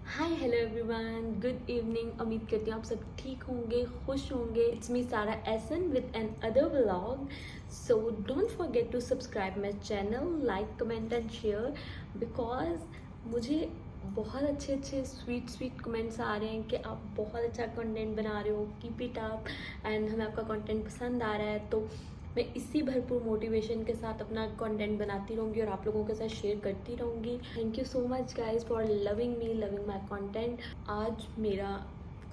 Hi hello everyone, good evening. उम्मीद करती हूँ आप सब ठीक होंगे, खुश होंगे। It's me Sara Ahsan with another vlog. So don't forget to subscribe my channel, like comment and share, because मुझे बहुत अच्छे स्वीट कमेंट्स आ रहे हैं कि आप बहुत अच्छा कंटेंट बना रहे हो, कीप इट अप, एंड हमें आपका कंटेंट पसंद आ रहा है। तो मैं इसी भरपूर मोटिवेशन के साथ अपना कंटेंट बनाती रहूँगी और आप लोगों के साथ शेयर करती रहूँगी। Thank you so much guys for loving me, loving my content. आज मेरा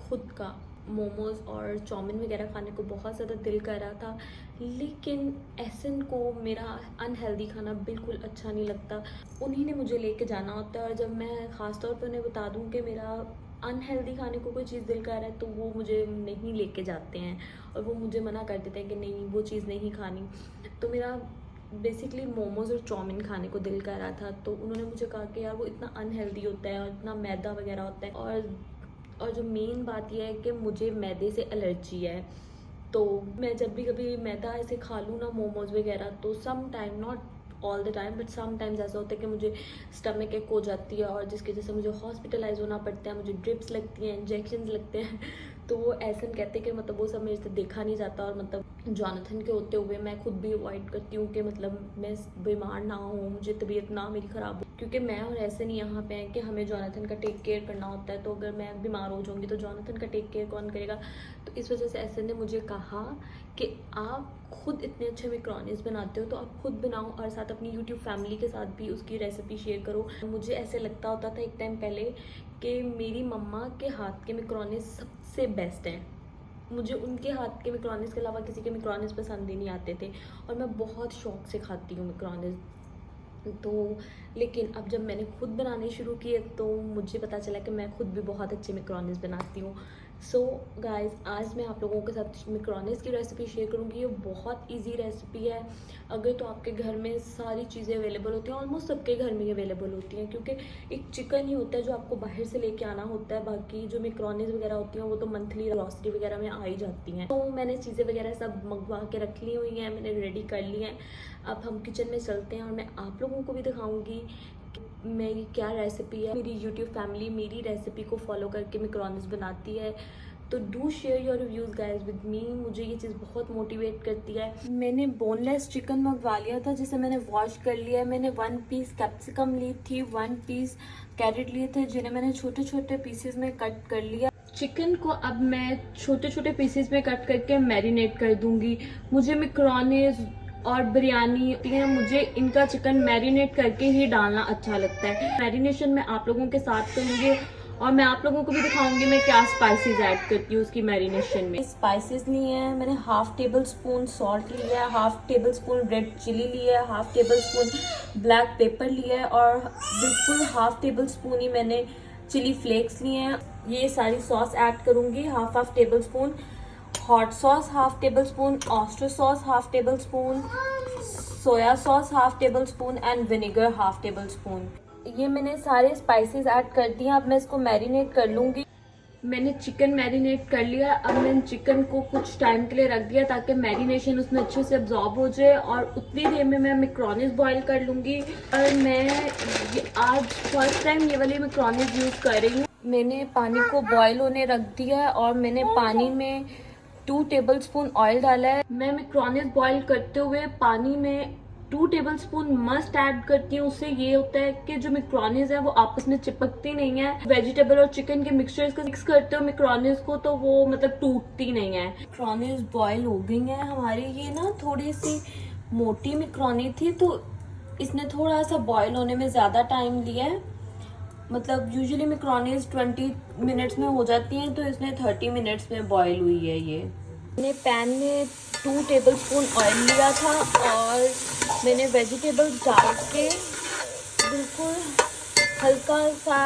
खुद का मोमोज़ और चाउमीन वगैरह खाने को बहुत ज़्यादा दिल कर रहा था, लेकिन एसन को मेरा अनहेल्दी खाना बिल्कुल अच्छा नहीं लगता। उन्हीं ने मुझे लेके जाना होता है, और जब मैं ख़ास तौर पे उन्हें बता दूँ कि मेरा अनहेल्दी खाने को कोई चीज़ दिल कर रहा है, तो वो मुझे नहीं लेके जाते हैं और वो मुझे मना कर देते हैं कि नहीं, वो चीज़ नहीं खानी। तो मेरा बेसिकली मोमोज़ और चाउमीन खाने को दिल कर रहा था, तो उन्होंने मुझे कहा कि यार वो इतना अनहेल्दी होता है और इतना मैदा वगैरह होता है, और जो मेन बात यह है कि मुझे मैदे से एलर्जी है। तो मैं जब भी कभी मैदा ऐसे खा लूँ ना, मोमोज़ वगैरह, तो some time, not all the time but some times ऐसा होता है कि मुझे स्टमक एक हो जाती है, और जिसकी वजह से मुझे हॉस्पिटलाइज होना पड़ता है, मुझे ड्रिप्स लगती हैं, इंजेक्शन लगते हैं। तो वो ऐसा कहते हैं कि मतलब वो सब मेरे से देखा नहीं जाता, और मतलब जॉनथन के होते हुए मैं खुद भी अवॉइड करती हूँ कि मतलब मैं बीमार ना हूँ, मुझे तबीयत ना मेरी ख़राब हो, क्योंकि मैं और ऐसे नहीं यहाँ पे हैं कि हमें जॉनथन का टेक केयर करना होता है। तो अगर मैं बीमार हो जाऊँगी तो जॉनथन का टेक केयर कौन करेगा? तो इस वजह से ऐसे ने मुझे कहा कि आप खुद इतने अच्छे मैक्रोनीज बनाते हो तो आप खुद बनाओ, और साथ अपनी यूट्यूब फैमिली के साथ भी उसकी रेसिपी शेयर करो। मुझे ऐसे लगता होता था एक टाइम पहले कि मेरी मम्मा के हाथ के मैक्रोनीज सबसे बेस्ट हैं, मुझे उनके हाथ के मैक्रोनीज के अलावा किसी के मैक्रोनीज पसंद ही नहीं आते थे, और मैं बहुत शौक से खाती हूँ मैक्रोनीज। तो लेकिन अब जब मैंने खुद बनाने शुरू किए तो मुझे पता चला कि मैं खुद भी बहुत अच्छे मैक्रोनीज बनाती हूँ। सो गाइस, आज मैं आप लोगों के साथ मैक्रोनीज की रेसिपी शेयर करूँगी। ये बहुत इजी रेसिपी है। अगर तो आपके घर में सारी चीज़ें अवेलेबल होती हैं, ऑलमोस्ट सबके घर में अवेलेबल होती हैं, क्योंकि एक चिकन ही होता है जो आपको बाहर से लेके आना होता है। बाकी जो मैक्रोनीज वगैरह होती हैं वो तो मंथली ग्रॉसरी वगैरह में आ ही जाती हैं। तो मैंने चीज़ें वगैरह सब मंगवा के रख ली हुई हैं, मैंने रेडी कर ली हैं। अब हम किचन में चलते हैं और मैं आप लोगों को भी दिखाऊंगी मेरी क्या रेसिपी है। मेरी यूट्यूब फैमिली मेरी रेसिपी को फॉलो करके मैक्रोनीज बनाती है, तो do share your reviews guys with me. मुझे ये चीज़ बहुत मोटिवेट करती है। मैंने बोनलेस चिकन मंगवा लिया था, जिसे मैंने वॉश कर लिया है। मैंने 1 पीस कैप्सिकम ली थी, 1 पीस कैरेट लिए थे, जिन्हें मैंने छोटे छोटे पीसेस में कट कर लिया। चिकन को अब मैं छोटे छोटे पीसेस में कट करके मैरिनेट कर दूंगी। मुझे मैक्रोनीज और बिरयानी होती है, मुझे इनका चिकन मैरिनेट करके ही डालना अच्छा लगता है। मैरिनेशन में आप लोगों के साथ करूँगी, और मैं आप लोगों को भी दिखाऊंगी मैं क्या स्पाइसेस ऐड करती हूँ उसकी मैरिनेशन में। स्पाइसेस लिए हैं मैंने, 1/2 टेबल स्पून सॉल्ट लिया है, 1/2 टेबल स्पून रेड चिली लिया है, 1/2 टेबल स्पून ब्लैक पेपर लिया है, और बिल्कुल 1/2 टेबल स्पून ही मैंने चिली फ्लेक्स लिए हैं। ये सारी सॉस ऐड करूँगी, 1/2 tablespoon hot sauce, 1/2 tablespoon oyster sauce, 1/2 tablespoon soya sauce, 1/2 tablespoon and vinegar 1/2 tablespoon. ये मैंने सारे स्पाइसेस ऐड कर दिए। अब मैं इसको मैरिनेट कर लूँगी। मैंने चिकन मैरिनेट कर लिया। अब मैंने चिकन को कुछ टाइम के लिए रख दिया ताकि मैरिनेशन उसमें अच्छे से अब्जॉर्ब हो जाए, और उतनी देर में मैं मैक्रोनीज बॉईल कर लूँगी। और मैं आज फर्स्ट टाइम ये वाली मैक्रोनीज यूज़ कर रही हूँ। मैंने पानी को बॉईल होने रख दिया है, और मैंने पानी में 2 टेबल स्पून ऑयल डाला है। मैं मैक्रोनीज बॉईल करते हुए पानी में 2 टेबल स्पून मस्ट ऐड करती हूँ। उससे ये होता है कि जो मैक्रोनीज है वो आपस में चिपकती नहीं है। वेजिटेबल और चिकन के मिक्सचर को मिक्स करते हो मैक्रोनीज को, तो वो मतलब टूटती नहीं है। मैक्रोनीज बॉईल हो गई है हमारी। ये ना थोड़ी सी मोटी मैक्रोनी थी, तो इसने थोड़ा सा बॉईल होने में ज़्यादा टाइम लिया है। मतलब यूजुअली मैक्रोनीज 20 मिनट्स में हो जाती हैं, तो इसने 30 मिनट्स में बॉईल हुई है। ये मैंने पैन में 2 टेबल स्पून ऑयल लिया था, और मैंने वेजिटेबल्स डाल के बिल्कुल हल्का सा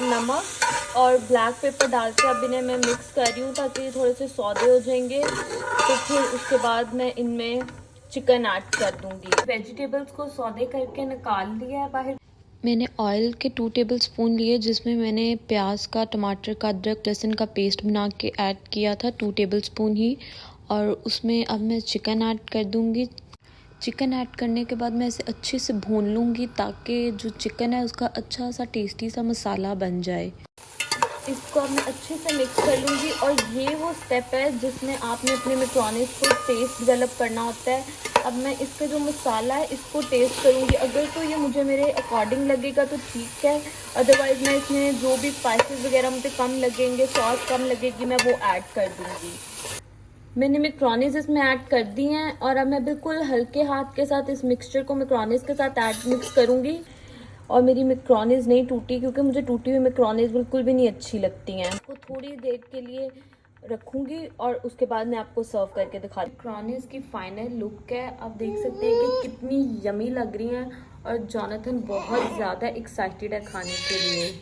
नमक और ब्लैक पेपर डाल के अब इन्हें मैं मिक्स कर रही हूँ ताकि थोड़े से सौदे हो जाएंगे। तो फिर उसके बाद मैं इनमें चिकन ऐड कर दूँगी। वेजिटेबल्स को सौदे करके निकाल लिया है बाहर। मैंने ऑयल के 2 टेबल स्पून लिए, जिसमें मैंने प्याज का, टमाटर का, अदरक लहसुन का पेस्ट बना के ऐड किया था, 2 टेबल स्पून ही। और उसमें अब मैं चिकन ऐड कर दूंगी। चिकन ऐड करने के बाद मैं इसे अच्छे से भून लूँगी ताकि जो चिकन है उसका अच्छा सा टेस्टी सा मसाला बन जाए। इसको अब मैं अच्छे से मिक्स कर लूँगी और ये वो स्टेप है जिसमें आपने अपने मैक्रोनीज को टेस्ट डेवलप करना होता है। अब मैं इसका जो मसाला है इसको टेस्ट करूँगी, अगर तो ये मुझे मेरे अकॉर्डिंग लगेगा तो ठीक है, अदरवाइज़ मैं इसमें जो भी स्पाइसेस वगैरह मुझे कम लगेंगे, सॉस कम लगेगी, मैं वो ऐड कर दूँगी। मैंने मैक्रोनीज इसमें ऐड कर दी हैं और अब मैं बिल्कुल हल्के हाथ के साथ इस मिक्सचर को मैक्रोनीज के साथ मिक्स करूँगी। और मेरी मैक्रोनीज नहीं टूटी क्योंकि मुझे टूटी हुई मैक्रोनीज बिल्कुल भी नहीं अच्छी लगती हैं। इसको थोड़ी देर के लिए रखूँगी और उसके बाद मैं आपको सर्व करके दिखाती हूँ। मैक्रोनीज की फाइनल लुक है, आप देख सकते हैं कि कितनी यमी लग रही हैं और जॉनथन बहुत ज़्यादा एक्साइटेड है खाने के लिए।